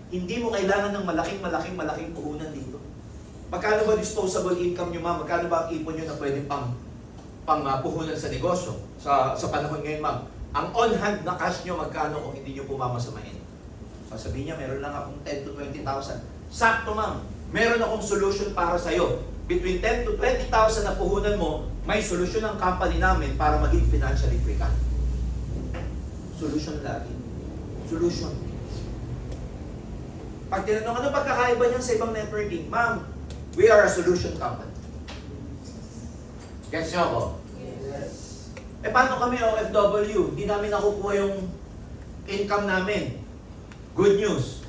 Hindi mo kailangan ng malaking puhunan dito. Magkano ba disposable income nyo, ma'am? Magkano ba ang ipon nyo na pwede pang puhunan sa negosyo? Sa panahon ngayon, ma'am. Ang on-hand na cash nyo, magkano kung hindi nyo pumamasamahin? Sasabihin niya, meron lang akong 10 to 20,000. Sakto, ma'am. Meron akong solution para sa'yo. Between 10 to 20,000 na puhunan mo, may solusyon ng company namin para maging financially free ka. Solution lagi. Solution. Pag tinanong, ano pagkakaiba niyan sa ibang networking? Ma'am, we are a solution company. Gets niyo ako? Yes. Eh paano kami OFW? Hindi namin nakukuha yung income namin. Good news.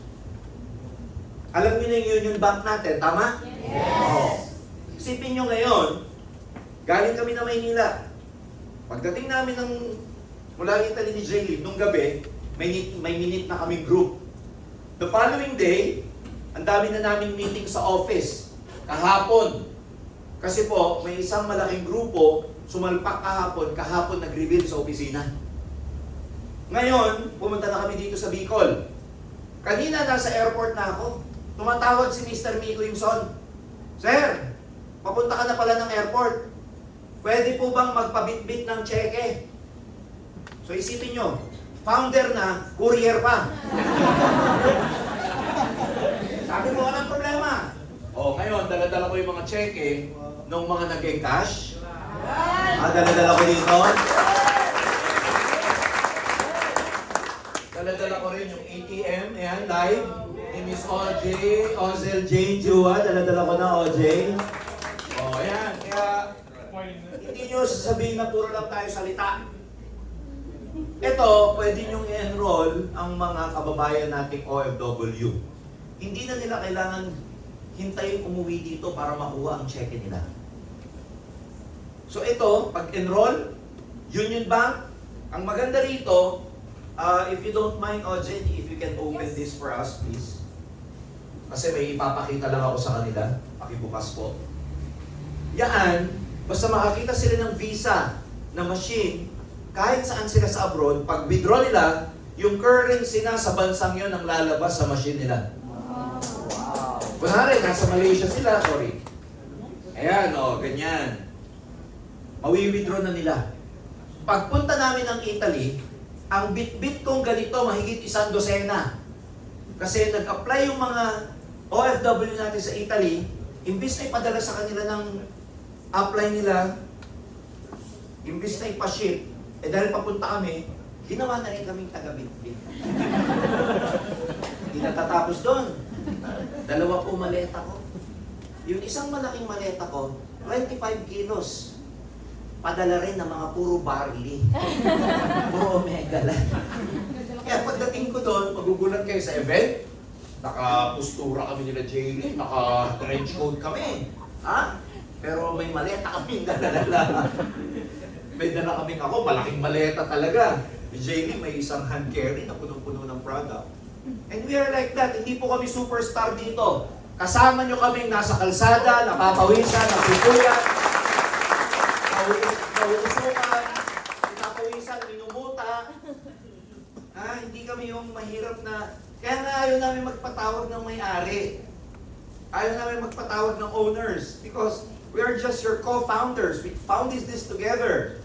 Alam niyo na yung Union Bank natin, tama? Yes. Oo. Isipin niyo ngayon, galing kami na Maynila. Pagdating namin ng mula Italy ni Jay, nung gabi, may minute na kaming group. The following day, ang dami na naming meeting sa office. Kahapon. Kasi po, may isang malaking grupo, sumalpak kahapon nag-reveal sa opisina. Ngayon, pumunta na kami dito sa Bicol. Kanina, nasa airport na ako. Tumatawag si Mr. Miko Imson. Sir, papunta ka na pala ng airport. Pwede po bang magpabitbit ng cheque? So isipin nyo, founder na, courier pa. Sabi mo, walang problema. O, ngayon, dala-dala ko yung mga cheque ng mga nag-encash. Dala-dala ko dito. Dala-dala ko rin yung ATM, ayan, live. Ni Miss OJ, Ozel Jane Jua, dala-dala ko na OJ. O, ayan, kaya hindi nyo sasabihin na puro lang tayo salita. Ito, pwede nyong i-enroll ang mga kababayan nating OFW. Hindi na nila kailangan hintayin umuwi dito para makuha ang cheque nila. So ito, pag-enroll, Union Bank, ang maganda rito, if you don't mind, OJ, if you can open this for us, please. Kasi may ipapakita lang ako sa kanila. Pakibukas po. Yan, basta makakita sila ng visa na machine, kahit saan sila sa abroad, pag withdraw nila, yung currency na sa bansang yun ang lalabas sa machine nila. Wow! Kunwari, nasa Malaysia sila, sorry. Ayan, ganyan. Mawi-withdraw na nila. Pagpunta namin ng Italy, ang bit-bit kong ganito, mahigit 100. Kasi nag-apply yung mga OFW natin sa Italy, imbis na ipadala sa kanila ng apply nila, imbis na ipaship, dahil papunta kami, ginawa na rin kaming taga-bit-bit. Hindi natatapos doon. 2 po maleta ko. Yung isang malaking maleta ko, 25 kilos. Padala rin ng mga puro barley. Puro omega lang. Kaya pagdating ko doon, magugulat kayo sa event, naka-postura kami nila Jaylee, naka-trench coat kami. Ha? Pero may maleta kami dala-dala. May dala kaming ako, malaking maleta talaga. Jaylee may isang hand carry na punong-puno ng product. And we are like that. Hindi po kami superstar dito. Kasama nyo kaming nasa kalsada, napapawisan, napupuyat, nauusukan, pinapawisan, minumuta. Hindi kami yung mahirap na... Kaya nga ayaw namin magpatawag ng may-ari. Ayaw namin magpatawag ng owners. Because we are just your co-founders. We founded this together.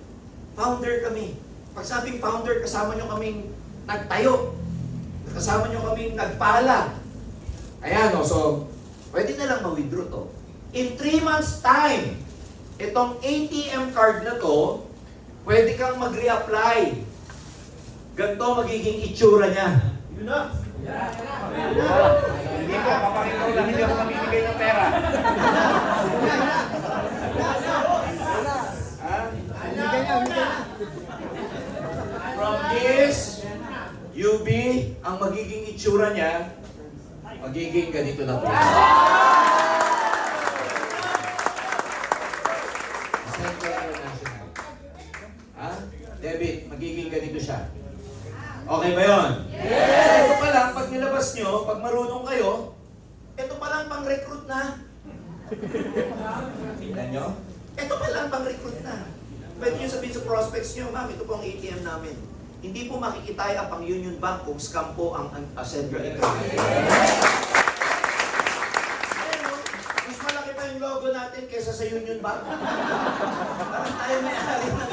Founder kami. Pag sabing founder, kasama nyo kaming nagtayo. Kasama nyo kaming nagpala. Ayan, so, pwede na lang ma-withdraw to. In 3 months time, itong ATM card na to, pwede kang mag-reapply. Ganito magiging itsura niya. Yun na. Hindi ko, papakita ko lang, hindi ako mamimigay ng pera. From this, UB, ang magiging itsura niya, magiging ganito na po. Debit, magiging ganito siya. Okay ba yun? Yes! Ito pa lang, pag nilabas nyo, pag marunong kayo, ito pa lang pang-recruit na. Tingnan nyo? Ito pa lang pang-recruit na. Pwede nyo sabihin sa prospects nyo, ma'am, ito po ang ATM namin. Hindi po makikitaya pang Union Bank kung scam po ang send your information. Bank. Parang tayo may-ari ng...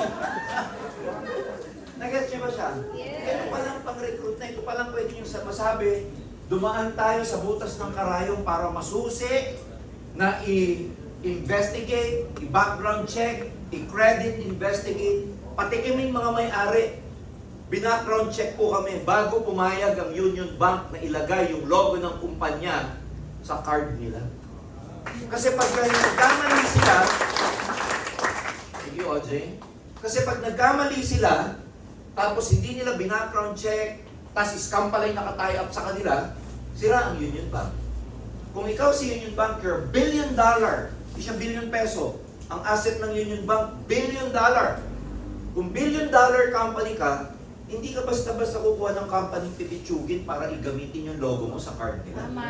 Nag-gets niyo ba siya? Yes. Ito palang pang-recruit na, ito palang pwede nyo masabi, dumaan tayo sa butas ng karayong para masusi na i-investigate, i-background check, i-credit investigate, pati kaming mga may-ari. Binackground check po kami bago pumayag ang Union Bank na ilagay yung logo ng kumpanya sa card nila. Kasi pag nagkamali sila, sige OJ, kasi pag nagkamali sila, tapos hindi nila binackground check, tapos scam pala yung naka-tie up sa kanila, sira ang Union Bank. Kung ikaw si Union Bank, you're $1 billion, hindi siya billion peso. Ang asset ng Union Bank, $1 billion. Kung $1 billion company ka, hindi ka basta-basta kukuha ng company pipitsugin para igamitin yung logo mo sa card nila. Tama.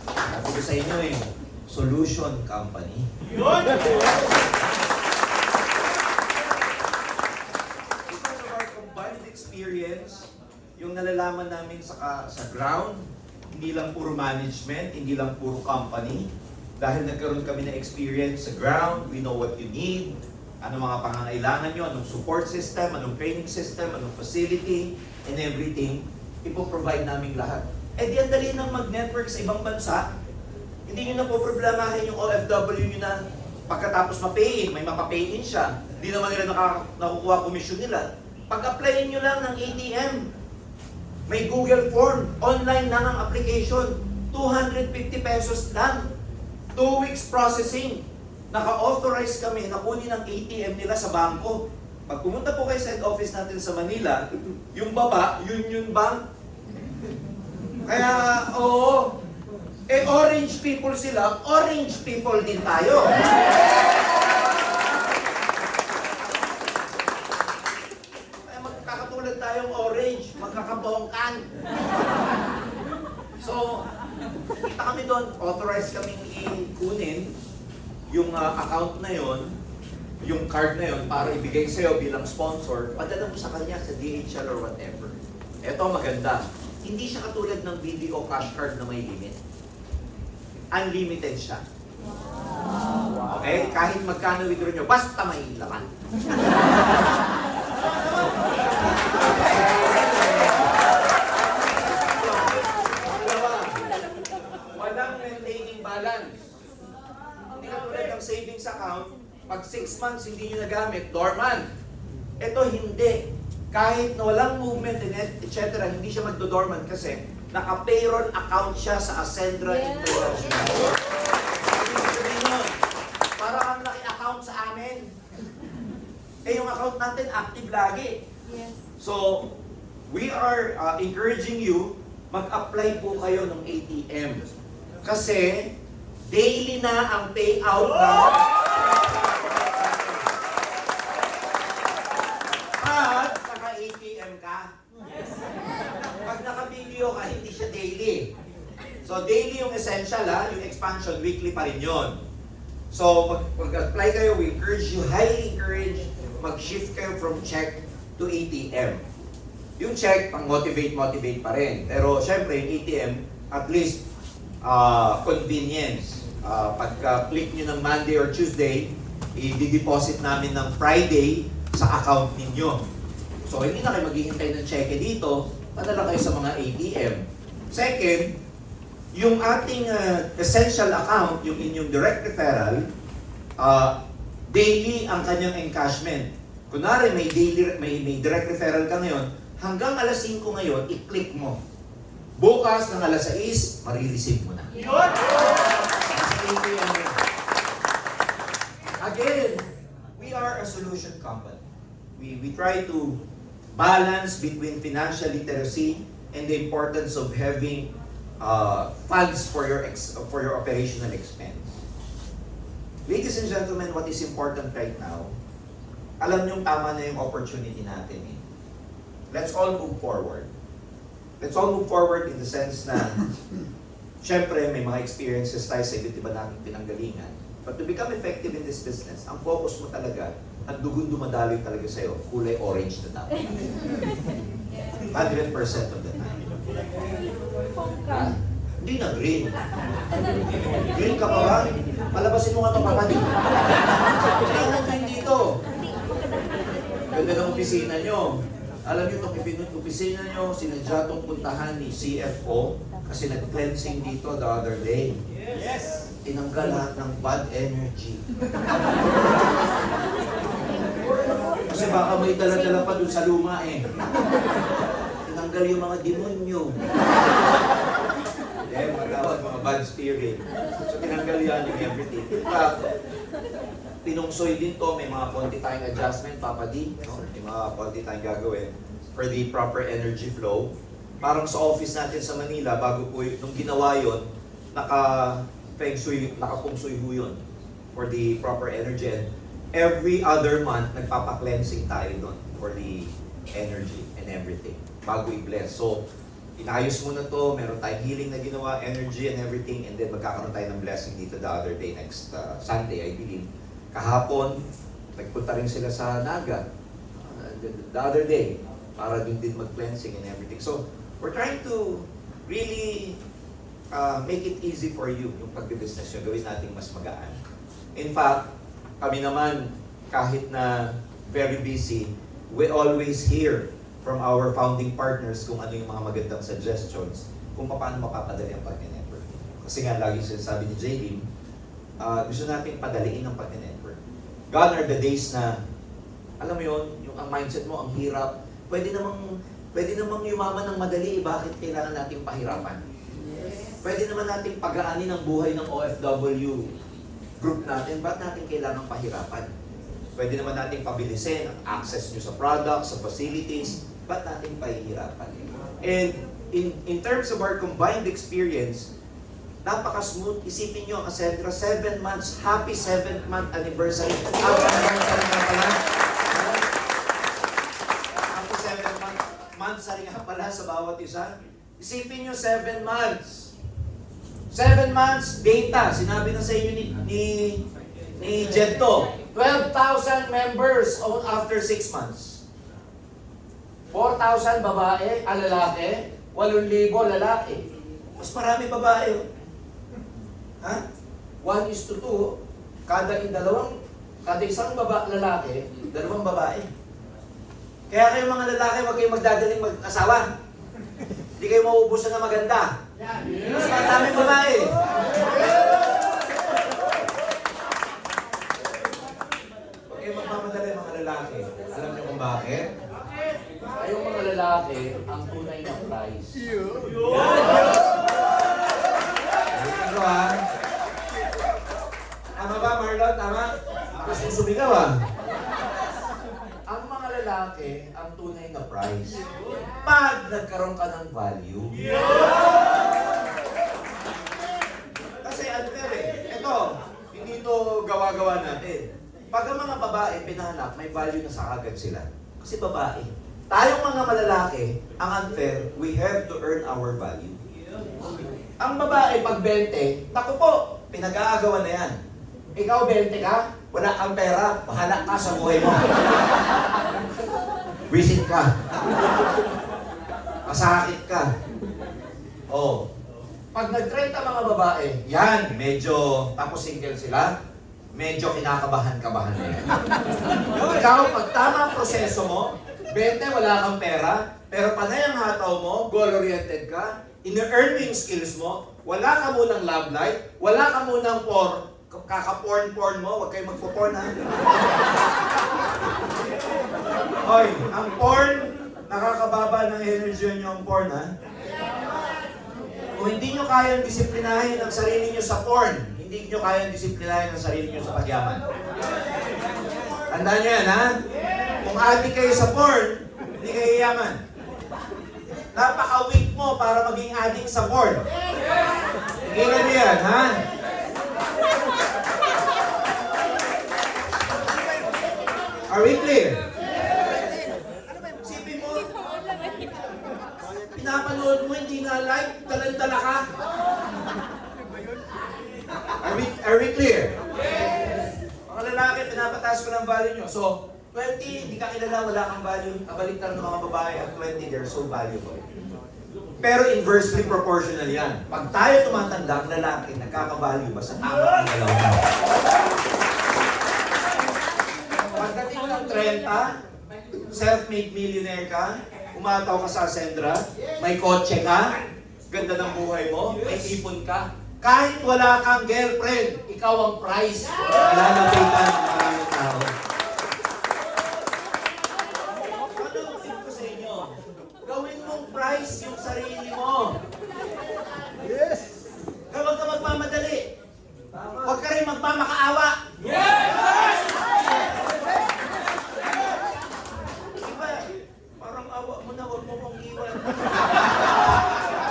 Sabi ko sa inyo solution company. Yun! Because of our combined experience, yung nalalaman namin sa ground, hindi lang puro management, hindi lang puro company. Dahil nagkaroon kami na experience sa ground, we know what you need, ano mga pangangailangan nyo, anong support system, anong training system, anong facility, and everything, ipoprovide namin lahat. Eh di ang dali nang mag-network sa ibang bansa. Hindi nyo na po problemahin yung OFW nyo na pagkatapos ma-pay-in, may mapa-pay-in siya. Hindi naman nila nakukuha komisyon nila. Pag-applyin nyo lang ng ATM, may Google form, online lang ang application, 250 pesos lang. 2 weeks processing. Naka-authorize kami na kunin ang ATM nila sa bangko. Pag pumunta po kayo sa head office natin sa Manila, yung baba, Union Bank. Kaya, oo, orange people sila, orange people din tayo. Kaya magkakatulad tayong orange, magkakabongkan. So, kita kami doon, authorized kaming ikunin yung account na yon, yung card na yon para ibigay sa'yo bilang sponsor, padala mo sa kanya sa DHL or whatever. Ito maganda. Hindi siya katulad ng BDO cash card na may limit. Unlimited siya. Okay? Kahit magkano withdraw nyo, basta may laman. Walang maintaining balance. Hindi katulad ng savings account, pag 6 months hindi nyo nagamit, dormant. Ito hindi. Kahit na walang movement in it, etc., hindi siya magdo-dormant kasi naka-payroll account siya sa Ascendra International. Ibig sabihin nun, para kang naki-account sa amin. Eh yung account natin active lagi. Yes. So, we are encouraging you, mag-apply po kayo ng ATM. Kasi, daily na ang payout na. At, naka-ATM ka. Pag naka-video ka, hindi siya daily. So, daily yung essential yung expansion, weekly pa rin yun. So, pag-apply kayo, we encourage you, highly encourage, mag-shift kayo from check to ATM. Yung check, pang-motivate pa rin. Pero, syempre, yung ATM, at least, convenience. Pagka-click nyo ng Monday or Tuesday, i-deposit namin ng Friday sa account ninyo. So, hindi na kayo maghihintay ng cheque dito, padala kayo sa mga ATM. Second, yung ating essential account, yung inyong direct referral, daily ang kanyang encashment. Kunwari, may direct referral ka ngayon, hanggang alas 5 ngayon, i-click mo. Bukas ng alas 6, marireceive mo na. Yun! Again, we are a solution company. We try to balance between financial literacy and the importance of having funds for your operational expense. Ladies and gentlemen, what is important right now, alam niyong tama na yung opportunity natin. Let's all move forward. Let's all move forward in the sense na syempre, may mga experiences tayo sa iba't iba nating pinanggalingan. But to become effective in this business, ang focus mo talaga, ang dugun dumadaloy talaga sa'yo, kulay orange na dapat. 100% of the time. Hindi Hindi na green. Green ka pa ba? Palabasin mo nga itong kapatid. Kaya green dito. Ganda ng opisina nyo. Alam niyo itong opisina nyo, sinadya itong puntahan ni CFO kasi nag-cleansing dito the other day. Yes! Tinanggal lahat ng bad energy. Kasi baka may dala-dala pa dun sa luma eh. Tinanggal yung mga demonyo. Mga tawag, mga bad spirit. So tinanggal yan yung everything. In fact, pinungsoy din to, may mga konti tayong adjustment, Papa D. No? May mga konti tayong gagawin for the proper energy flow. Parang sa office natin sa Manila, bago po nung ginawa yun, nakapung shui ho yun for the proper energy. And every other month, nagpapa-cleansing tayo doon for the energy and everything bago i-bless. So, inayos mo na to, meron tayong healing na ginawa, energy and everything, and then magkakaroon tayo ng blessing dito the other day, next Sunday, I believe. Kahapon, nagpunta rin sila sa Naga the other day para dun din mag-cleansing and everything. So, we're trying to really make it easy for you yung pag-business nyo, gawin natin mas magaan. In fact, kami naman, kahit na very busy, we always hear from our founding partners kung ano yung mga magandang suggestions kung paano mapapadali ang pag-network. Kasi nga, lagi sinasabi ni J-Lim, gusto natin padaliin ang pag-network. Gone are the days na, alam mo yun, yung ang mindset mo, ang hirap, pwede namang yumaman ng madali, bakit kailangan natin pahirapan? Pwede naman nating pagaanin ang buhay ng OFW group natin, ba't natin kailangang pahirapan? Pwede naman nating pabilisin ang access nyo sa products, sa facilities, ba't natin pahihirapan? And in terms of our combined experience, napaka-smooth. Isipin nyo, ang Acentra, 7 months, happy 7th month anniversary. Happy anniversary nga pala. Happy 7th month nga pala sa bawat isa. Isipin nyo, 7 months. 7 months data. Sinabi na sa inyo ni Jento. 12,000 members after 6 months. 4,000 babae, lalaki. 8,000 lalaki. Mas marami babae. Ha? 1:2. Kada isang lalaki, 2 babae. Kaya kayo mga lalaki, huwag kayong magdadaling mag-asawa. Hindi kayo mauubusan na maganda. Mas maraming babae. Huwag kayong magmamadali mga lalaki. Alam niyo kung bakit? Kayong mga lalaki, ang tunay na price. Ito ha. Tama ba, Marlon? Tama? Gusto sumigaw ha. Ang mga lalaki, ang tunay na price. Pag nagkaroon ka ng value. Kasi unfair eh. Ito, hindi ito gawa-gawa natin. Pag ang mga babae pinahanap, may value na sa agad sila. Kasi babae. Tayong mga malalaki, ang unfair, we have to earn our value. Ang babae, pag 20, naku po, pinag-aagawan na yan. Ikaw 20 ka, wala kang pera, bahala ka sa buhay mo. Visit ka. Masakit ka. Oh. Pag nag-30 mga babae, yan, medyo, tapos single sila, medyo kinakabahan-kabahan na yan. Ikaw, pag tama ang proseso mo, 20, wala kang pera, pero panay ang hataw mo, goal-oriented ka, ina-earn mo yung skills mo, wala ka munang love life, wala ka munang kaka-porn mo, huwag kayo magpo-porn ha. Hoy, ang porn, nakakababa ng energy nyo ang porn ha. Kung hindi nyo kayang disiplinahin ang sarili nyo sa porn, hindi nyo kayang disiplinahin ang sarili nyo sa pagyaman. Tandaan nyo yan ha. Kung adik kayo sa porn, hindi kayo yaman. Napaka-weak mo para maging adik sa porn. Tingnan nyo yan ha. Are we clear? Sipin mo, pinapanood mo, hindi na like, dalan-dala ka. Are we clear? Mga lalaki, pinapataas ko ng value nyo. So, 20, hindi ka kilala, wala kang value. Kabalik na ng mga babae at 20, they're so valuable. Pero inversely proportional yan. Pag tayo tumatanda, ang lalaki, nagkakavalue ba sa tama ang dalawa na? Pagdating mo ng 30, self-made millionaire ka, umataw ka sa Ascendra, may kotse ka, ganda ng buhay mo, may ipon ka, kahit wala kang girlfriend, ikaw ang prize. Nalalapitan ng maraming tao. Ano ang tip ko sa inyo? Gawin mong prize yung sarili mo. Yes! Huwag ka magmamadali. Huwag ka rin magmamakaawa. Diba, parang awa mo na, huwag mo kong iwan.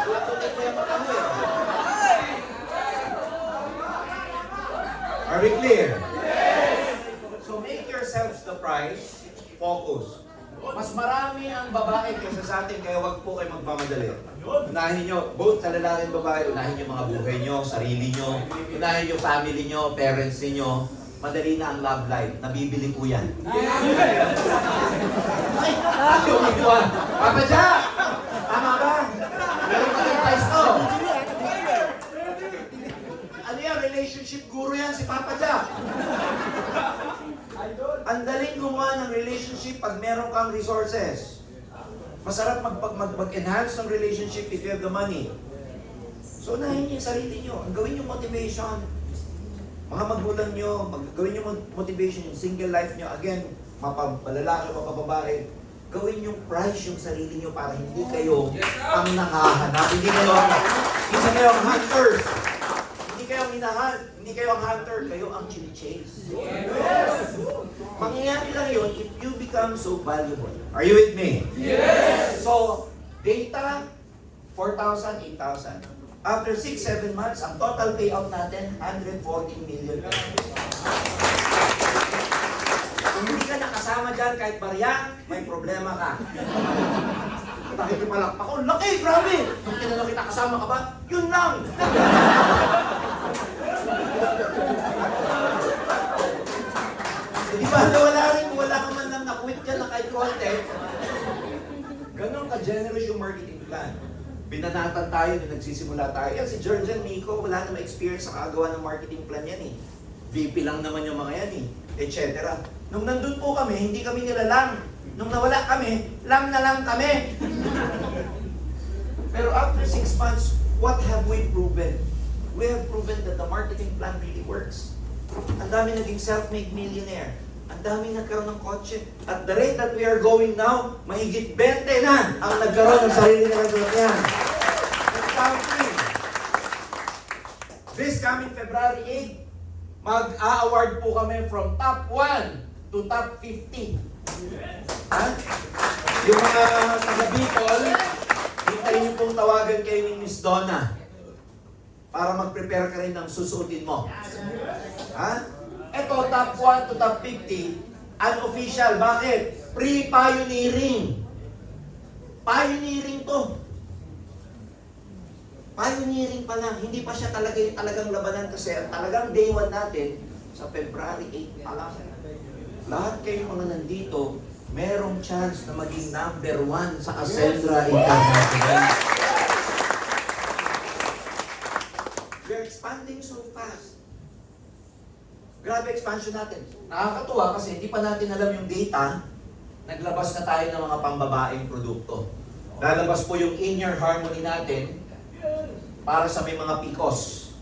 Tuloy ko yung mata mo eh. Are we clear? So make yourselves the prize, focus. Mas marami ang babae kaysa sa atin, kaya wag po kayo magmamadali. Unahin nyo, both sa lalaki at babae, unahin nyo mga buhay nyo, sarili nyo, unahin nyo family nyo, parents niyo. Madali na ang love life. Nabibili po yan. Ay, ayaw mo ito. Papa Jack! Tama ba? Meron pa yung price to. Ano yan? Relationship guru yan si Papa Jack. Ang daling gumawa ng relationship pag meron kang resources. Masarap mag-enhance ng relationship if you have the money. So, unahin niyo yung sarili niyo. Gawin yung motivation. Mga magulang nyo, gawin yung motivation, yung single life nyo. Again, mapalalaki, mapababae. Gawin yung price yung sarili nyo para hindi kayo ang nakahanap. Hindi kayo ang hunters. Hindi kayo ang hinahan. Hindi kayo ang hunter. Kayo ang chase. Mangyayari lang yun if you become so valuable. Are you with me? Yes! So, data, 4,000, 8,000. After 6-7 months, ang total payout natin, 114 million. Kung hindi ka nakasama dyan kahit barya, may problema ka. Nakikipalakpak ko, laki, grabe! Nung tinanong kita, kasama ka ba? Yun lang! Di ba, wala ka man lang na-quit dyan na kahit konti. Ganon ka-generous yung marketing plan. Binanatan tayo nung nagsisimula tayo. Yan, si Georgian Miko, wala na ma-experience sa kagawa ng marketing plan yan eh. VP lang naman yung mga yan eh, etc. Nung nandun po kami, hindi kami nilalang. Nung nawala kami, lang na lang kami. Pero after 6 months, what have we proven? We have proven that the marketing plan really works. Ang dami naging self-made millionaire. Ang dami nagkaroon ng kotse. At the rate that we are going now, mahigit 20 na ang nagkaroon ng sarili na sasakyan. This coming February 8, mag-a-award po kami from top 1 to top 50. Ha? Yung mga taga-Bicol, hintayin niyo pong tawagan kayo ni Miss Donna para mag-prepare ka rin ng susuotin mo. Ha? Ito, top 1 to top 50, unofficial. Bakit? Pre-pioneering. Pioneering to. Pioneering pa lang. Hindi pa siya talagang labanan kasi talagang day 1 natin sa February 8 pa lang. Lahat kayo mga nandito, merong chance na maging number 1 sa Ascendra International. We're expanding so fast. Grabe expansion natin. Nakakatuwa kasi hindi pa natin alam yung data, naglabas na tayo ng mga pambabaeng produkto. Lalabas po yung inner harmony natin para sa may mga PCOS.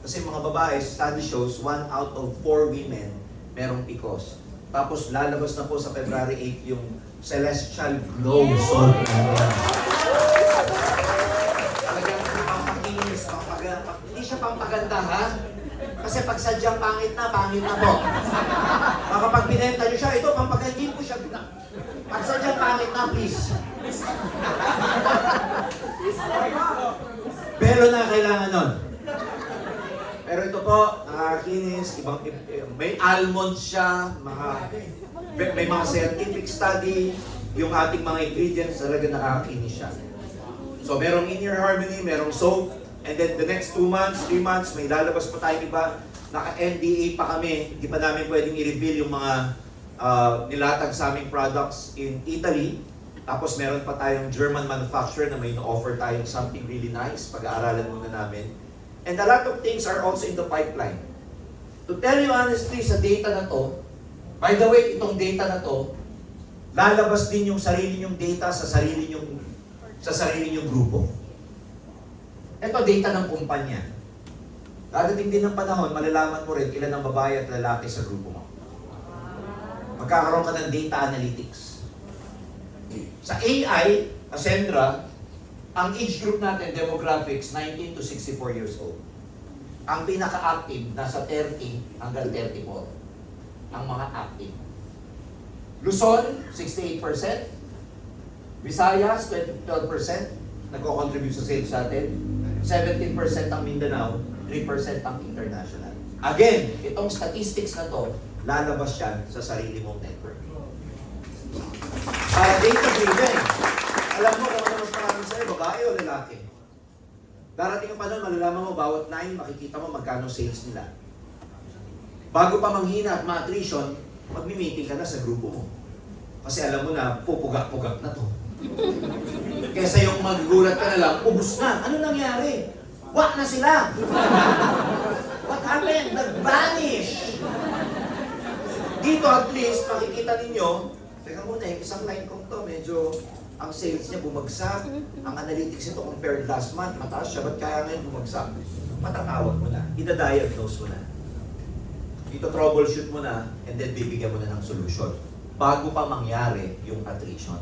Kasi mga babae, study shows, 1 out of 4 women merong PCOS. Tapos lalabas na po sa February 8 yung Celestial Glow Soul. Talagang pampakinis, hindi siya pampaganda ha? Kasi pag sadyang pangit na po. Baka pag binenta nyo siya, ito, pampagandin po siya. Pag sadyang pangit na, please. Pero na kailangan nun. Pero ito po, nakakinis, may almonds siya, may mga scientific study, yung ating mga ingredients talaga nakakinis siya. So merong inner harmony, merong soap, and then the next 2 months, 3 months, may lalabas pa tayo iba. Naka-NDA pa kami. Hindi pa namin pwedeng i-reveal yung mga nilatag sa aming products in Italy. Tapos meron pa tayong German manufacturer na may na-offer tayong something really nice. Pag-aaralan muna namin. And a lot of things are also in the pipeline. To tell you honestly, sa data na to, by the way, itong data na to, lalabas din yung sarili nyong data sa sarili nyong grupo. Ito data ng kumpanya. Dadating din ng panahon, malalaman mo rin ilan ang babae at lalaki sa grupo mo. Magkakaroon ka ng data analytics. Sa AI, Ascendra, ang age group natin, demographics, 19 to 64 years old. Ang pinaka-active, nasa 30 hanggang 34. Ang mga active. Luzon, 68%. Visayas, 12%. Nagko-contribute sa sales natin. 17% ang Mindanao, 3% ang international. Again, itong statistics na to, lalabas yan sa sarili mong network. Data-driven. Alam mo kung ano mas maraming sa'yo, babae o lalaki. Darating ang panahon, malalaman mo, bawat 9, makikita mo magkano sales nila. Bago pa manghina at ma-attrition, magmi-meeting ka na sa grupo mo. Kasi alam mo na, pupugak-pugak na to. Kesa yung magugulat ka na lang, ubus na. Ano nangyari? Wak na sila! What happened? Nag-vanish! Dito at least, makikita ninyo, teka muna, yung isang line kong to, medyo ang sales niya bumagsak. Ang analytics nito compared last month, mataas siya. Ba't kaya ngayon bumagsak? Matatawag mo na. Ida-diagnose mo na. Dito troubleshoot mo na, and then bibigyan mo na ng solution. Bago pa mangyari yung attrition.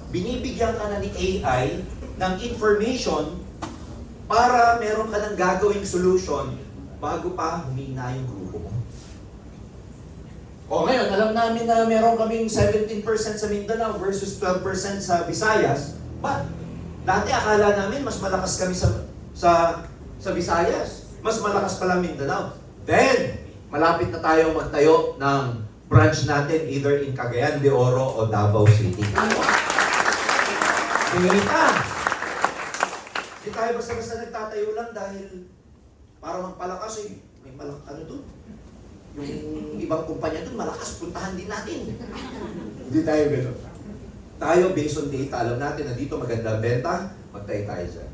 Binibigyan ka na ni AI ng information para meron ka ng gagawing solution bago pa humina yung grupo mo. O ngayon, alam namin na meron kaming 17% sa Mindanao versus 12% sa Visayas. But, dati akala namin mas malakas kami sa Visayas. Mas malakas pala Mindanao. Then, malapit na tayo magtayo ng branch natin either in Cagayan de Oro o Davao City. Tingin ka! Hindi tayo basta-basta nagtatayo lang dahil para magpalakas eh. May ano to? Yung ibang kumpanya doon, malakas, puntahan din natin. Hindi tayo gano'n. Tayo, based on data, alam natin na dito maganda benta, magtayo tayo dyan.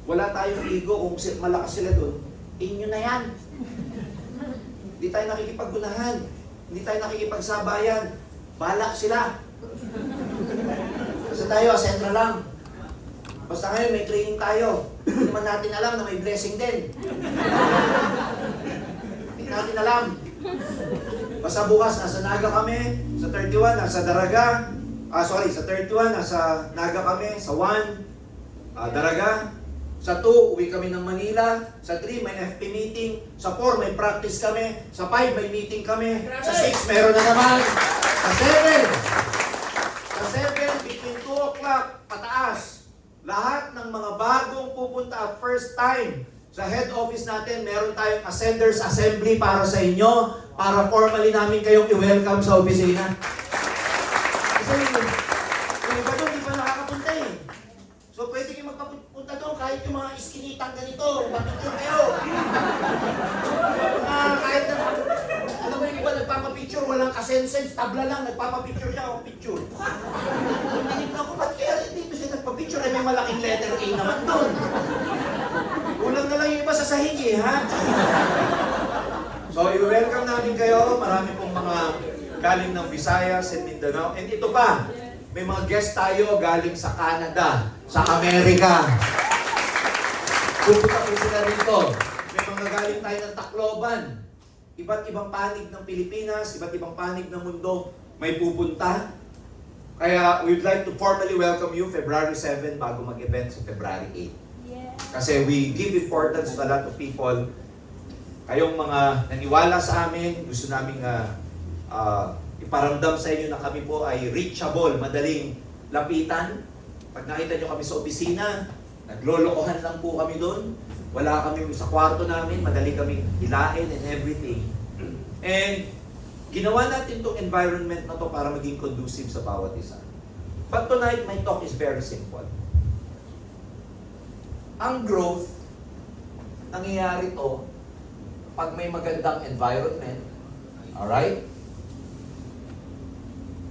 Wala tayong ego, kung malakas sila doon, inyo na yan. Hindi tayo nakikipaggunahan, hindi tayo nakikipagsabayan, balak sila. Basta tayo, Ascendra lang. Basta ngayon, may training tayo. Hindi naman natin alam na may blessing din. Natin alam. Basta bukas, nasa Naga kami, sa 31, nasa Daraga, sa 31, nasa Naga kami, sa 1, Daraga, sa 2, uwi kami ng Manila, sa 3, may FP meeting, sa 4, may practice kami, sa 5, may meeting kami, sa 6, meron na naman, sa 7, between 2 o'clock, pataas, lahat ng mga bagong pupunta at first time, sa head office natin, meron tayong Ascenders Assembly para sa inyo, para formally namin kayong i-welcome sa opisina. Kasi yung iba doon, di pa nakakapunta eh. So pwede kayo magpapunta doon kahit yung mga iskinitang ganito, mapicture kayo. Kahit na, alam mo yung iba nagpapapicture, walang kasensense, tabla lang, nagpapapicture siya, o picture. Tinignan ko, ba't kaya dito siya nagpapicture? Ay may malaking letter A naman doon. Kulang na lang yung iba sa sahig eh, ha? So, i-welcome namin kayo. Marami pong mga galing ng Visayas and Mindanao. And ito pa, may mga guest tayo galing sa Canada, sa Amerika. Pupunta po sila rito. May mga galing tayo ng Tacloban. Iba't ibang panig ng Pilipinas, iba't ibang panig ng mundo may pupunta. Kaya we'd like to formally welcome you February 7 bago mag-event sa February 8. Kasi we give importance to a lot of people. Kayong mga naniwala sa amin, gusto namin iparamdam sa inyo na kami po ay reachable, madaling lapitan. Pag nakita nyo kami sa opisina, naglolokohan lang po kami doon. Wala kami sa kwarto namin, madali kami hilain and everything. And ginawa natin itong environment na to para maging conducive sa bawat isa. But tonight, my talk is very simple. Ang growth, nangyayari to pag may magandang environment. Alright?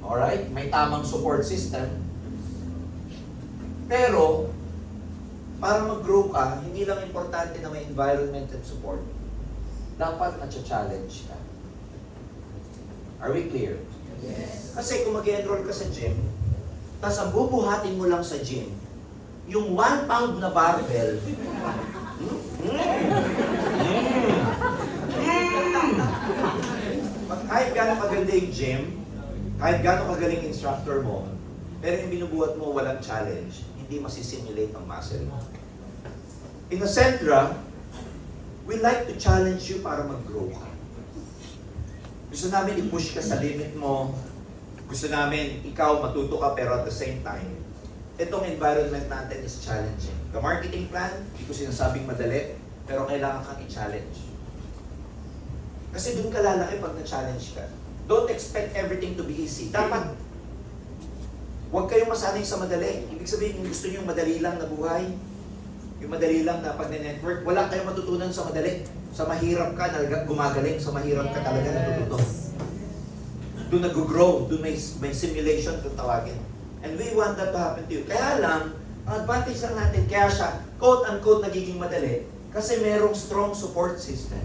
Alright? May tamang support system. Pero, para mag-grow ka, hindi lang importante na may environment and support. Dapat na-challenge ka. Are we clear? Yes. Kasi kung mag-enroll ka sa gym, tapos ang bubuhatin mo lang sa gym, yung 1 pound na barbell, kahit gano'ng kaganda yung gym, kahit gano'ng kagaling instructor mo, pero yung binubuhat mo walang challenge, hindi masisimulate ang muscle mo. In Ascentra, we like to challenge you para mag-grow ka. Gusto namin i-push ka sa limit mo. Gusto namin ikaw matuto ka pero at the same time, itong environment natin is challenging. The marketing plan, hindi ko sinasabing madali, pero kailangan kang i-challenge. Kasi doon ka lalaki pag na-challenge ka. Don't expect everything to be easy. Dapat, huwag kayong masanay sa madali. Ibig sabihin, yung gusto nyo yung madali lang na buhay, yung madali lang na pag-network, wala kayong matutunan sa madali. Sa mahirap ka, gumagaling. Sa mahirap ka talaga natututo. Doon nag-grow. Doon may simulation kung tawagin. And we want that to happen to you. Kaya lang, ang advantage lang natin, kaya siya, quote-unquote, nagiging madali, kasi merong strong support system.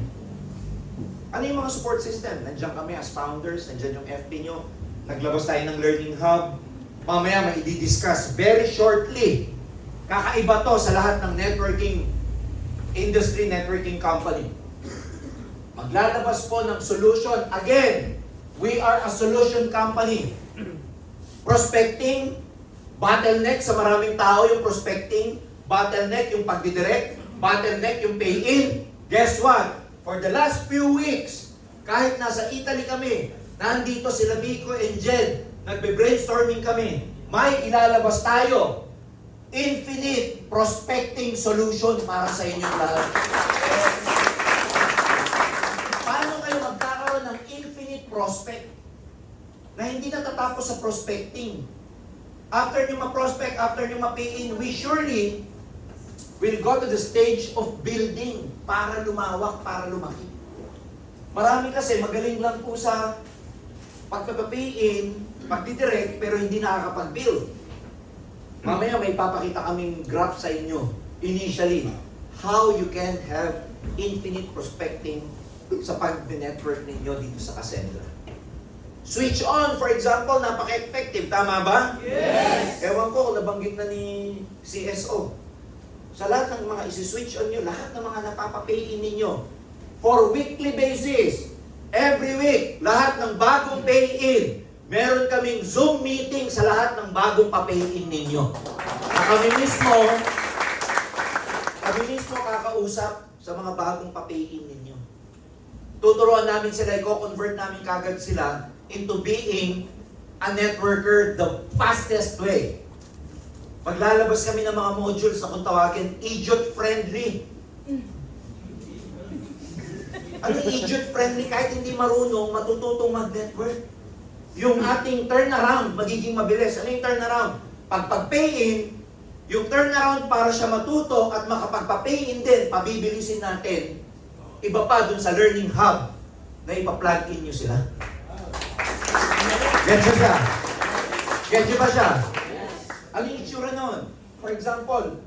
Ano yung mga support system? Nandiyan kami as founders, nandiyan yung FP nyo, naglabas tayo ng learning hub, mamaya may i-discuss very shortly. Kakaiba to sa lahat ng networking industry, networking company. Maglalabas po ng solution. Again, we are a solution company. Prospecting, bottleneck sa maraming tao yung prospecting, bottleneck yung pagdidirect, bottleneck yung pay-in. Guess what? For the last few weeks, kahit nasa Italy kami, nandito sila Miko and Jed, nagbe-brainstorming kami, may ilalabas tayo. Infinite prospecting solution para sa inyong lahat. Paano kayo magkakaroon ng infinite prospect na hindi natatapos sa prospecting? After nyo ma-prospect, after nyo ma-pay-in, we surely will go to the stage of building para lumawak, para lumaki. Marami kasi magaling lang po sa pagpapay-in, pagdidirect, pero hindi nakakapag-build. Mamaya may papakita kaming graph sa inyo, initially, how you can have infinite prospecting sa pag-network ninyo dito sa Ascentra. Switch on, for example, napaka-effective. Tama ba? Yes! Ewan ko, nabanggit na ni CSO. Sa lahat ng mga isi-switch on nyo, lahat ng mga napapapay-in ninyo, for weekly basis, every week, lahat ng bagong pay-in, meron kaming Zoom meeting sa lahat ng bagong papay-in ninyo. Na kami mismo kakausap sa mga bagong papay-in ninyo. Tuturuan namin sila, i-convert namin kagad sila into being a networker the fastest way. Maglalabas kami ng mga modules na kung tawagin, idiot-friendly. Ano idiot-friendly? Kahit hindi marunong, matututong mag-network. Yung ating turnaround, magiging mabilis. Ano yung turnaround? Pag-pay-in, yung turnaround para siya matuto at makapagpa-pay-in din, pabibilisin natin, iba pa dun sa learning hub na ipa-plug in nyo sila. Get siya? Get ba siya? Ano yung itsura nun? For example,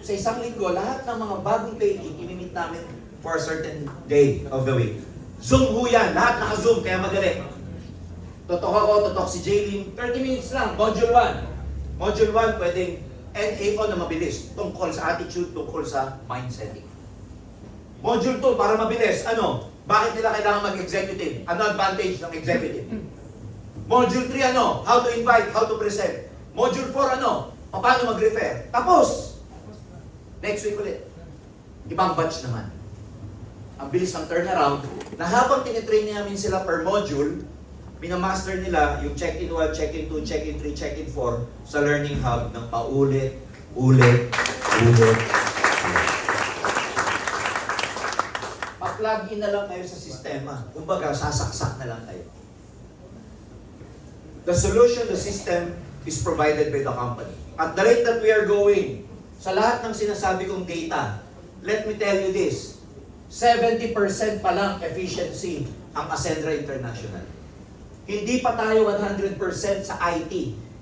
sa isang linggo, lahat ng mga bagong pay-in, i-meet namin for a certain day of the week. Zoom ho yan. Lahat naka-Zoom, kaya madali. Totok ako, totok si Jaylin. 30 minutes lang, Module 1. Module 1, pwedeng NAO na mabilis. Tungkol sa attitude, tungkol sa mindsetting. Module 2, para mabilis. Ano? Bakit nila kailangan mag-executive? Ano advantage ng executive? Module 3, ano? How to invite, how to present. Module 4, ano? Paano mag-refer. Tapos! Next week ulit. Ibang batch naman. Ang bilis ng turnaround, na habang tinitrain namin sila per module, minamaster nila yung check-in 1, check-in 2, check-in 3, check-in 4 sa learning hub ng paulit, ulit. Pa-plug in na lang kayo sa sistema. Kumbaga, sasaksak na lang kayo. The solution, the system, is provided by the company. At the rate that we are going, sa lahat ng sinasabi kong data, let me tell you this, 70% pa lang efficiency ang Ascentra International. Hindi pa tayo 100% sa IT.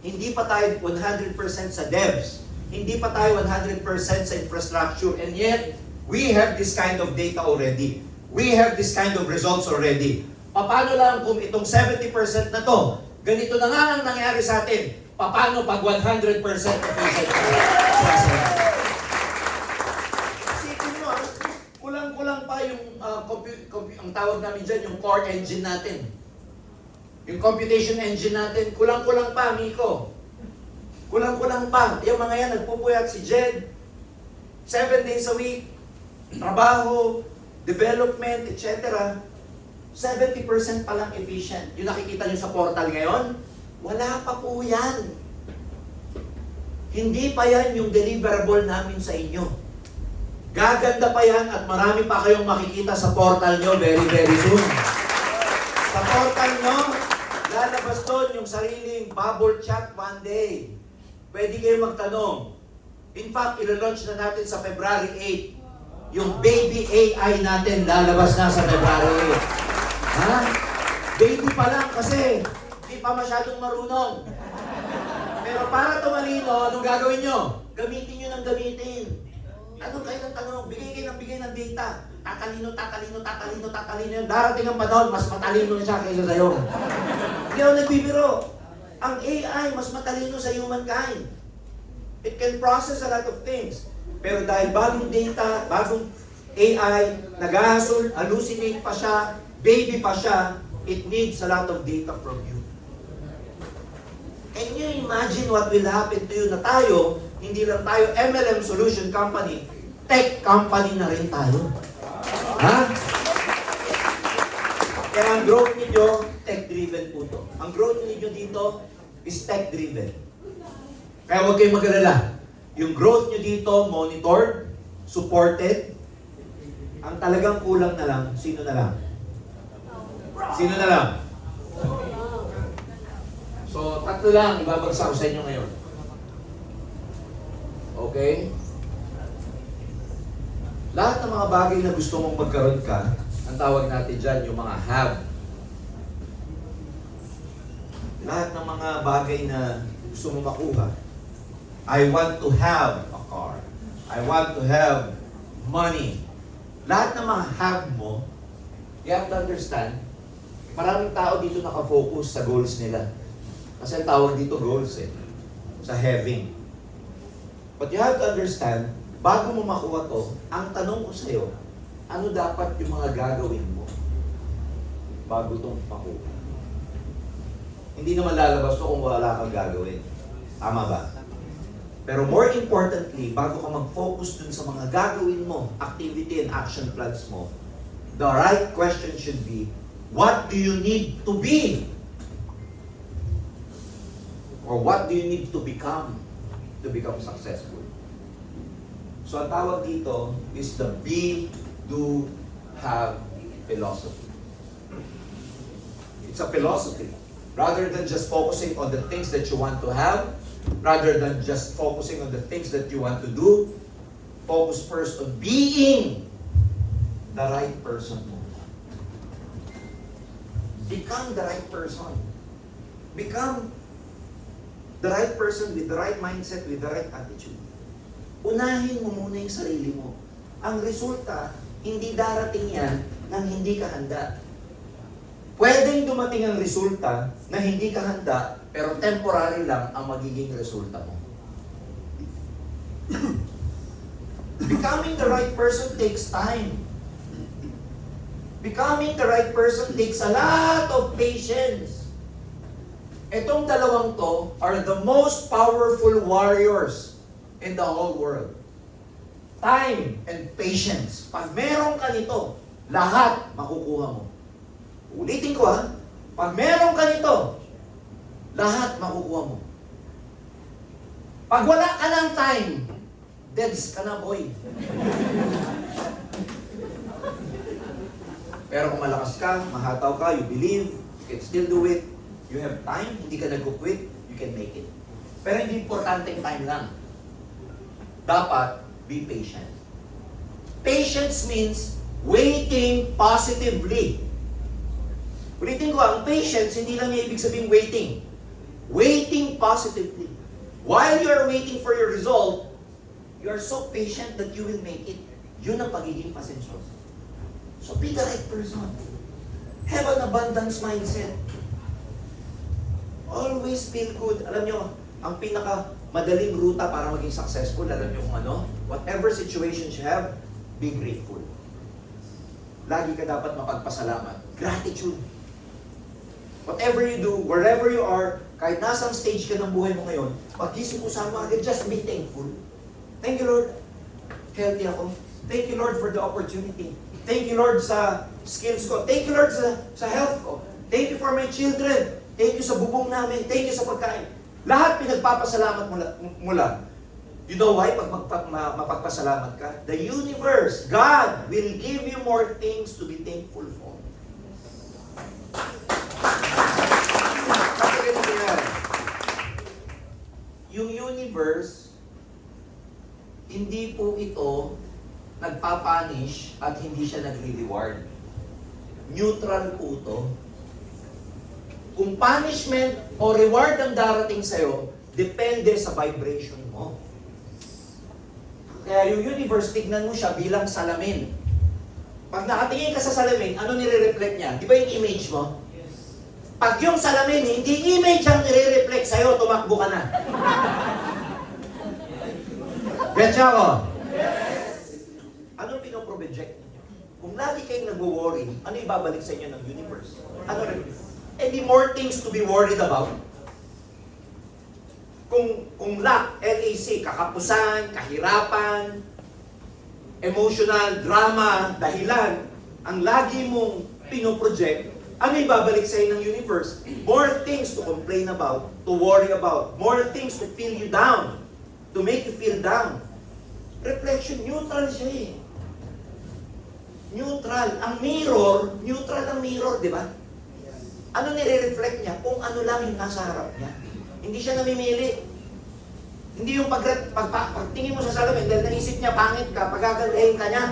Hindi pa tayo 100% sa devs. Hindi pa tayo 100% sa infrastructure. And yet, we have this kind of data already. We have this kind of results already. Paano lang kung itong 70% na to, ganito na nga ang nangyari sa atin, paano pag 100% efficient Isipin nyo, kulang-kulang pa yung ang tawag namin dyan, yung core engine natin. Yung computation engine natin, kulang-kulang pa, Miko. Kulang-kulang pa. Yung mga yan, nagpupuyat si Jed, 7 days a week, trabaho, development, etc. 70% pa lang efficient. Yung nakikita nyo sa portal ngayon, wala pa po yan. Hindi pa yan yung deliverable namin sa inyo. Gaganda pa yan at marami pa kayong makikita sa portal nyo very, very soon. Sa portal nyo, lalabas doon yung sariling bubble chat one day. Pwede kayo magtanong. In fact, ilo-launch na natin sa February 8. Yung baby AI natin lalabas na sa February 8. Ha? Baby pa lang kasi hindi pa masyadong marunong. Pero para tumalino, anong gagawin nyo? Gamitin nyo ng gamitin. Anong kayo ng tanong? Bigay ng data. Tatalino. Darating ang panahon, mas matalino na siya kaysa sa'yo. Hindi ako nagbibiro. Ang AI, mas matalino sa humankind. It can process a lot of things. Pero dahil bagong data, bagong AI, hallucinate pa siya, baby pa siya, it needs a lot of data from you. Can you imagine what will happen to you na tayo, hindi lang tayo MLM Solution Company, tech company na rin tayo. Ha? Kaya ang growth ninyo, tech-driven po to. Ang growth ninyo dito is tech-driven. Kaya huwag kayong mag-alala. Yung growth nyo dito, monitored, supported. Ang talagang kulang na lang, sino na lang? Sino na lang? So, tatlo lang ibabagsak ko sa inyo ngayon. Okay? Lahat ng mga bagay na gusto mong magkaroon ka, ang tawag natin dyan, yung mga have. Lahat ng mga bagay na gusto mong makuha. I want to have a car. I want to have money. Lahat ng mga have mo, you have to understand, maraming tao dito nakafocus sa goals nila. Kasi ang tawag dito goals sa having. But you have to understand, bago mo makuha to, ang tanong ko sa'yo, ano dapat yung mga gagawin mo bago itong makuha? Hindi naman lalabas to kung wala kang gagawin. Tama ba? Pero more importantly, bago ka mag-focus dun sa mga gagawin mo, activity and action plans mo, the right question should be, what do you need to be? Or what do you need to become successful? So ang tawag dito is the be, do, have philosophy. It's a philosophy. Rather than just focusing on the things that you want to have, rather than just focusing on the things that you want to do, focus first on being the right person. Become the right person. Become the right person with the right mindset, with the right attitude. Unahin mo muna yung sarili mo. Ang resulta, hindi darating yan nang hindi ka handa. Pwedeng dumating ang resulta na hindi ka handa, pero temporary lang ang magiging resulta mo. Becoming the right person takes time. Becoming the right person takes a lot of patience. Etong dalawang to are the most powerful warriors in the whole world. Time and patience. Pag meron ka nito, lahat makukuha mo. Ulitin ko ha, pag meron ka nito, lahat makukuha mo. Pag wala ka ng time, deads ka na, boy. Pero kung malakas ka, mahataw ka, you believe, you can still do it, you have time, hindi ka nag-quit, you can make it. Pero hindi importante time lang. Dapat, be patient. Patience means waiting positively. Ulitin ko, ang patience, hindi lang niya ibig sabihin waiting. Waiting positively. While you are waiting for your result, you are so patient that you will make it. Yun ang pagiging pasensyoso. So be the right person. Have an abundance mindset. Always feel good. Alam nyo, ang pinaka madaling ruta para maging successful, alam nyo kung ano? Whatever situations you have, be grateful. Lagi ka dapat mapagpasalamat. Gratitude. Whatever you do, wherever you are, kahit nasang stage ka ng buhay mo ngayon, pag-isip mo sa agad, just be thankful. Thank you, Lord. Healthy ako. Thank you, Lord, for the opportunity. Thank you, Lord, sa skills ko. Thank you, Lord, sa health ko. Thank you for my children. Thank you sa bubong namin. Thank you sa pagkain. Lahat pinagpapasalamat mo lang. You know why? Pag mapagpasalamat ka, the universe, God, will give you more things to be thankful for. Kasi ganito yan. Yung universe, hindi po ito nagpapunish at hindi siya nagre-reward. Neutral po ito. Kung punishment o reward ang darating sa'yo, depende sa vibration mo. Kaya yung universe, tignan mo siya bilang salamin. Pag nakatingin ka sa salamin, ano nire-reflect niya? Di ba yung image mo? Pag yung salamin, hindi image ang nire-reflect sa'yo, tumakbo ka na. Gets ako? Ano pinoproject ninyo? Kung lagi kayong nag-worry, ano ibabalik sa inyo ng universe? Ano rin? Any more things to be worried about? Kung lack, LAC, kakapusan, kahirapan, emotional, drama, dahilan, ang lagi mong pinoproject, ano ibabalik sa inyo ng universe? More things to complain about, to worry about, more things to feel you down, to make you feel down. Reflection, neutral siya eh. Neutral. Ang mirror, neutral ang mirror, di ba? Ano nire-reflect niya? Kung ano lang yung nasa harap niya. Hindi siya namimili. Hindi yung pagtingin mo sa salamin dahil naisip niya, pangit ka, pagagaldahin ka niya.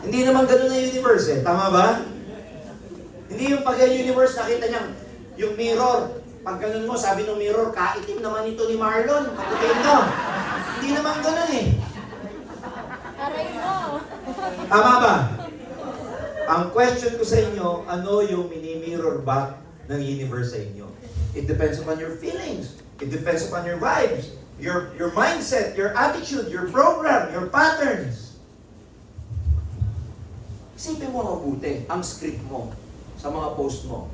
Hindi naman ganun ang universe eh. Tama ba? Hindi yung pag-universe, nakita niya, yung mirror, pag ganun mo, sabi ng mirror, kaitim naman ito ni Marlon, pagkain to. Hindi naman ganun eh. Aray mo. Tama ba? Ang question ko sa inyo, ano yung mini-mirror back ng universe sa inyo? It depends upon your feelings. It depends upon your vibes, your mindset, your attitude, your program, your patterns. Isipin mo mabuti ang script mo sa mga post mo,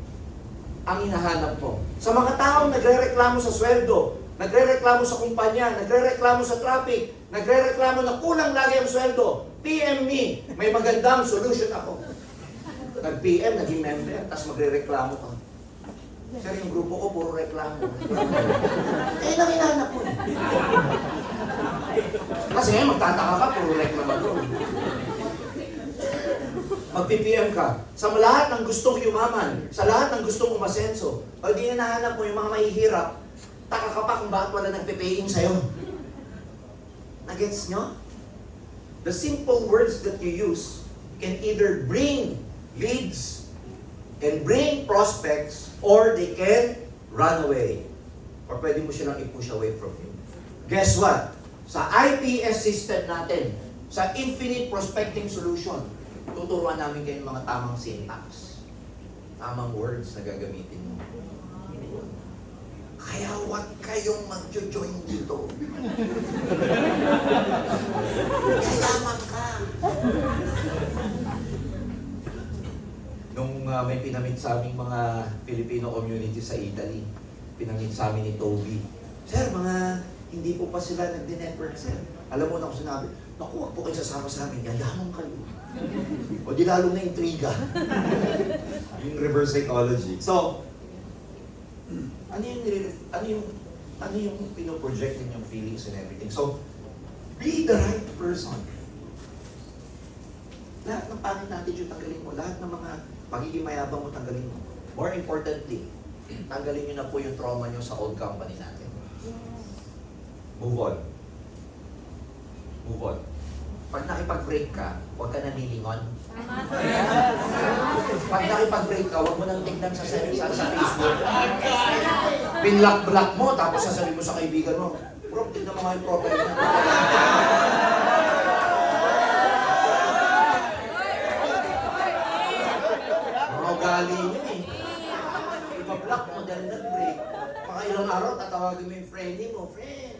ang hinahanap mo. Sa mga taong nagre-reklamo sa sweldo, nagre-reklamo sa kumpanya, nagre-reklamo sa traffic, nagre-reklamo na kulang lagi ang sweldo, PM me, may magandang solution ako. Nag-PM, naging member, tapos magre-reklamo ka. Sir, yung grupo ko, puro reklamo. Eh, nanginanap ko. Kasi ngayon, magtataka ka, puro reklamo doon. Mag-PPM ka. Sa lahat ng gustong yumaman, sa lahat ng gustong umasenso, pag di na nahanap mo yung mga mahihirap, taka ka pa kung bakit wala nagpe-paying sa'yo. Nagets nyo? The simple words that you use can either bring leads and bring prospects, or they can run away. Or pwede mo silang i-push away from you. Guess what? Sa IPS system natin, sa Infinite Prospecting Solution, tuturuan namin kayo ng mga tamang syntax. Tamang words na gagamitin mo. Kaya huwag kayong mag-join dito. Yayaman ka. Nung may pinamit sa aming mga Filipino community sa Italy, pinamit sa amin ni Toby, Sir, mga hindi po pa sila nagdi-network, sir. Alam mo na kung sinabi, naku, huwag po kayo sasama sa amin, yayaman kayo. O di lalo na intriga. Yung reverse psychology. So, ano yung pinoproject ninyong feelings and everything. So, be the right person. Lahat ng pangit na attitude, tanggalin mo. Lahat ng mga pagiging mayabang mo, tanggalin mo. More importantly, tanggalin nyo na po yung trauma nyo sa old company natin. Move on. Move on. Pag nakipag-break ka, huwag ka nanilingon. Tama. Pag nakipag-break ka, huwag mo nang tignan sa Facebook. Pinlock-block mo, tapos sasabihin mo sa kaibigan mo, bro, tignan mo nga yung profile niya. Mga ugali yun eh. Ipa-block mo dahil nag-break. Paka ilang araw, tatawagin mo yung friend mo, friend.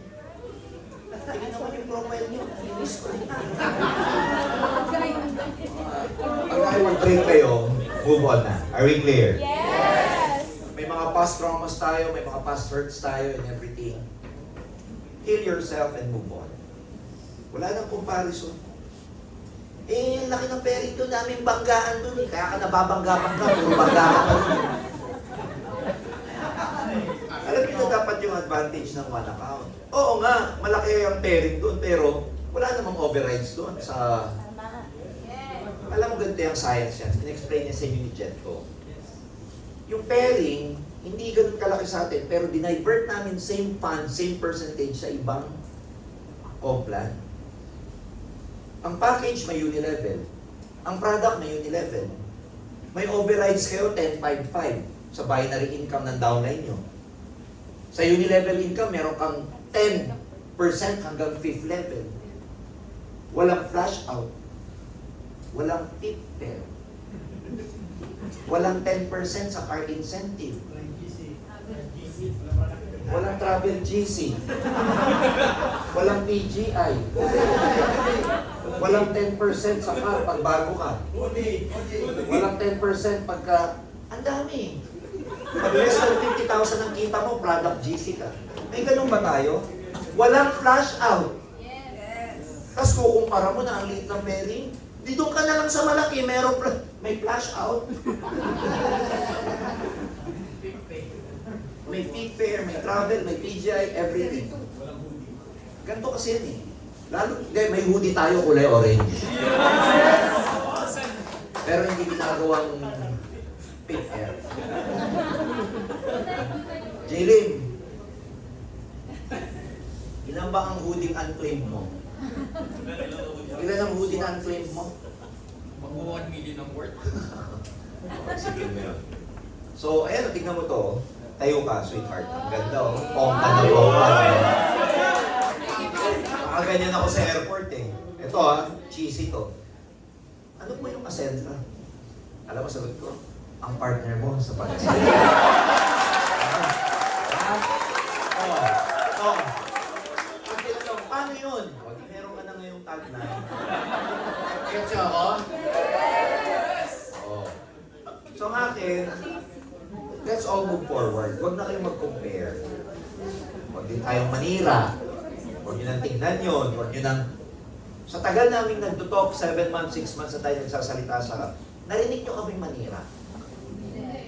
Tingnan naman yung profile niyo. Nalinis ko rin. Pag nakipag-break kayo, move on na. Are we clear? Yes! May mga past traumas tayo, may mga past hurts tayo and everything. Heal yourself and move on. Wala nang comparison. Eh, laki ng peri doon, daming banggaan doon eh. Kaya ka nababangga-bangga, puro bangga ka pa doon. Alam niyo na dapat yung advantage ng one account. Oo nga, malaki ang pairing doon, pero wala namang overrides doon sa... Tama. Alam mo, ganito yung science yan. In-explain niya sa inyo ni Jetco. Yung pairing, hindi ganun kalaki sa atin, pero dinivert namin same fund, same percentage sa ibang complan. Ang package may unilevel. Ang product may unilevel. May overrides kayo 10-5-5 sa binary income ng downline nyo. Sa unilevel income, meron kang 10% hanggang 5th level. Walang flash out. Walang tip pair. Walang 10% sa car incentive. Walang travel GC. Walang PGI. Walang 10% sa car pag bago ka. Walang 10% pagka... Ang dami. Pag less than 50,000 ang kita mo, product GC ka. May ganun ba tayo? Walang flash out. Tapos kukumpara mo na ang liit ng pairing. Dito ka na lang sa malaki, may flash out. May peak fare, may travel, may PGI, everything. Ganito kasi yan eh. Lalo, hindi, may hoodie tayo kulay orange. Pero hindi ginagawang pink hair. Jaylin, ilan ba ang hoodie unclaimed mo? Ilan ang hoodie na unclaimed mo? Mag-1 million ang worth. Sige mo yun. So, ayan, tignan mo to. Tayo ka, sweetheart. Ang ganda, oh. Pongka na pongka. Nakaganyan ako sa airport eh. Ito cheesy to. Ano po yung Ascentra? Alam mo, sagot ko, ang partner mo sa pag-ascentra. Kasi ito, paano yun? O, di meron ka na ngayong tag na. Gets nyo ako? Oh. So ang akin, let's all move forward. Huwag na kayong mag-compare. Huwag din tayong manira. Huwag nyo nang tingnan yun. Huwag nyo nang... Sa tagal naming nagtutok, 7 months, 6 months na tayo nagsasalita sa... Narinig nyo kaming manira.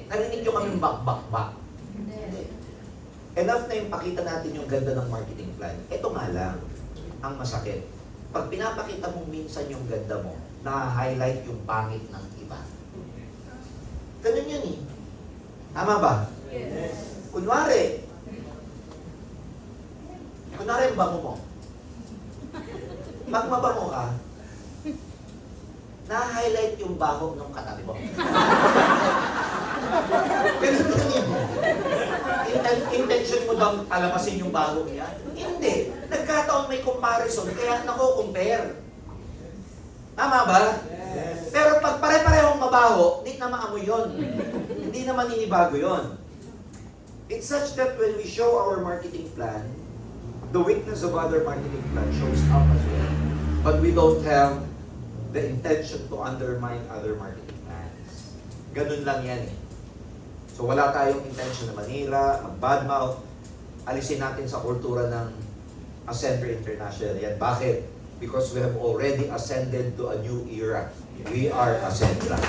Narinig nyo kaming bak-bak-bak. Hindi. Enough na yung pakita natin yung ganda ng marketing plan. Ito nga lang, ang masakit. Pag pinapakita mong minsan yung ganda mo, na-highlight yung pangit ng iba. Ganun yun eh. Tama ba? Yes. Kunwari ang bango mo. Pag mabango ka, na-highlight yung bango ng katabi mo. Ganun yun. Intention mo bang palabasin yung bango niya? Hindi. Nagkataon may comparison, kaya nako-compare. Tama ba? Yes. Pero pag pare-parehong mabaho, hindi na maamoy yun. Hindi na maninibago yun. It's such that when we show our marketing plan, the weakness of other marketing plan shows up as well. But we don't have the intention to undermine other marketing plans. Ganun lang yan eh. So wala tayong intention na manira, mag-badmouth. Alisin natin sa kultura ng Ascender International. Yan. Bakit? Because we have already ascended to a new era. We are Ascendra.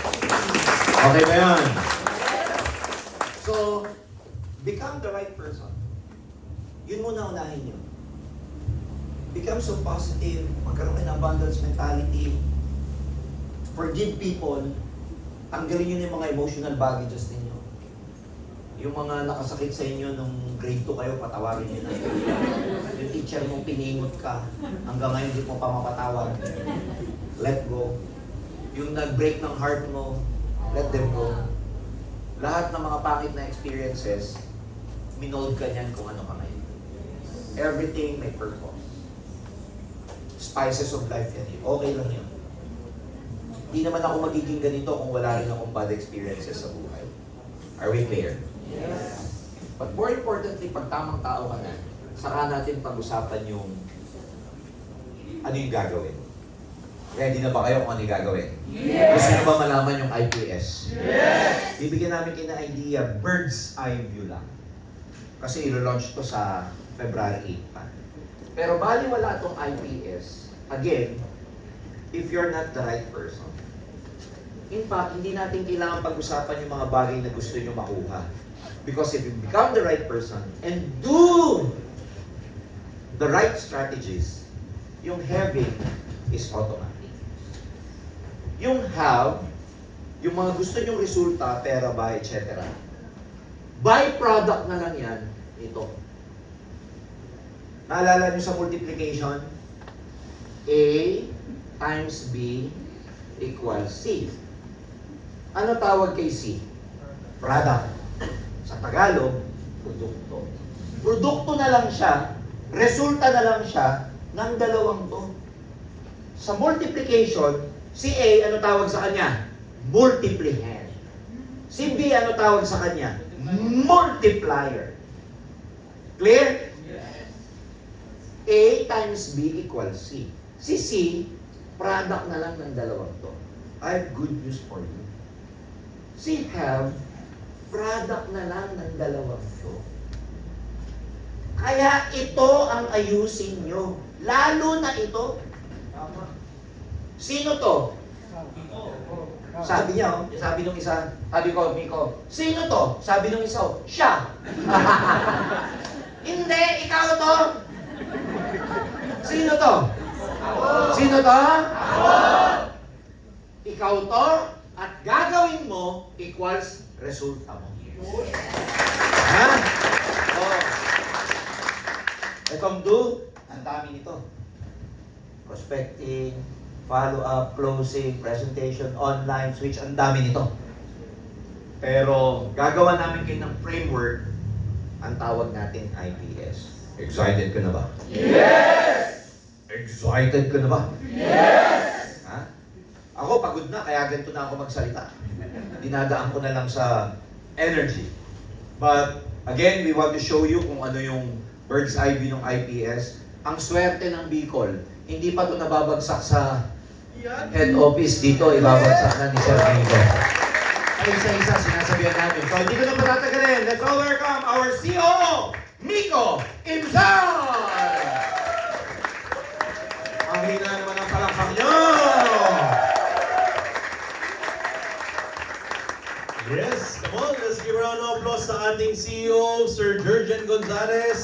Okay ba yan? So, become the right person. Yun muna unahin nyo. Become so positive, magkaroon kayo ng abundance mentality, forgive people, tanggalin nyo yung mga emotional baggages ninyo. Yung mga nakasakit sa inyo nung grade 2 kayo, patawarin nyo na. Yung teacher mo pinimot ka, hanggang ngayon hindi mo pa mapatawad. Let go. Yung nag-break ng heart mo, let them go. Lahat ng mga pangit na experiences, minold ka niyan kung ano ka ngayon. Everything may purpose. Spices of life yan. Okay lang yun. Hindi naman ako magiging ganito kung wala rin akong bad experiences sa buhay. Are we clear? Yes. But more importantly, pag tamang tao ka na, saka natin pag-usapan yung ano yung gagawin. Ready na ba kayo kung ano yung gagawin? Yes. Gusto nyo ba malaman yung IPS? Yes. Bibigyan namin kayo ng idea, bird's eye view lang. Kasi ilo-launch to sa February 8 pa. Pero bali wala itong IPS, again, if you're not the right person. In fact, hindi natin kailangan pag-usapan yung mga bagay na gusto nyo makuha. Because if you become the right person and do the right strategies, yung having is automatic. Yung have, yung mga gusto nyong resulta, pera ba, etc. Byproduct na lang yan, ito. Naalala nyo sa multiplication? A times B equals C. Ano tawag kay C? Product. Sa Tagalog, produkto. Produkto na lang siya, resulta na lang siya ng dalawang to. Sa multiplication, si A, ano tawag sa kanya? Multiplier. Si B, ano tawag sa kanya? Multiplier. Clear? A times B equals C. Si C, product na lang ng dalawang to. I have good news for you. Si have, product na lang ng dalawang to. Kaya ito ang ayusin nyo. Lalo na ito. Sino to? Sabi niya, oh, sabi nung isa, sabi ko, Miko, sino to? Sabi nung isa, oh, siya. Hindi, ikaw to. Sino to? Sino to? Ikaw to, at gagawin mo equals resulta mo. Ha? Oh. Itong do, ang dami nito. Prospecting, follow-up, closing, presentation, online, switch, ang dami nito. Pero gagawa namin kayo ng framework, ang tawag natin IPS. Excited ka na ba? Yes. Excited ka na ba? Yes. Ha? Ako pagod na, kaya ganito na ako magsalita. Dinadaan ko na lang sa energy. But again, we want to show you kung ano yung bird's eye view ng IPS. Ang swerte ng Bicol, hindi pa ito nababagsak sa head office dito, ibabagsak na ni Sir Miko. Ay isa-isa sinasabihan namin. So hindi ko na patatagalin. Let's all welcome our COO, Miko Imzal! Ang hina naman ang palakpak nyo! Yes, come on, let's give a round of applause sa ating CEO, Sir Jurgen Gonzalez.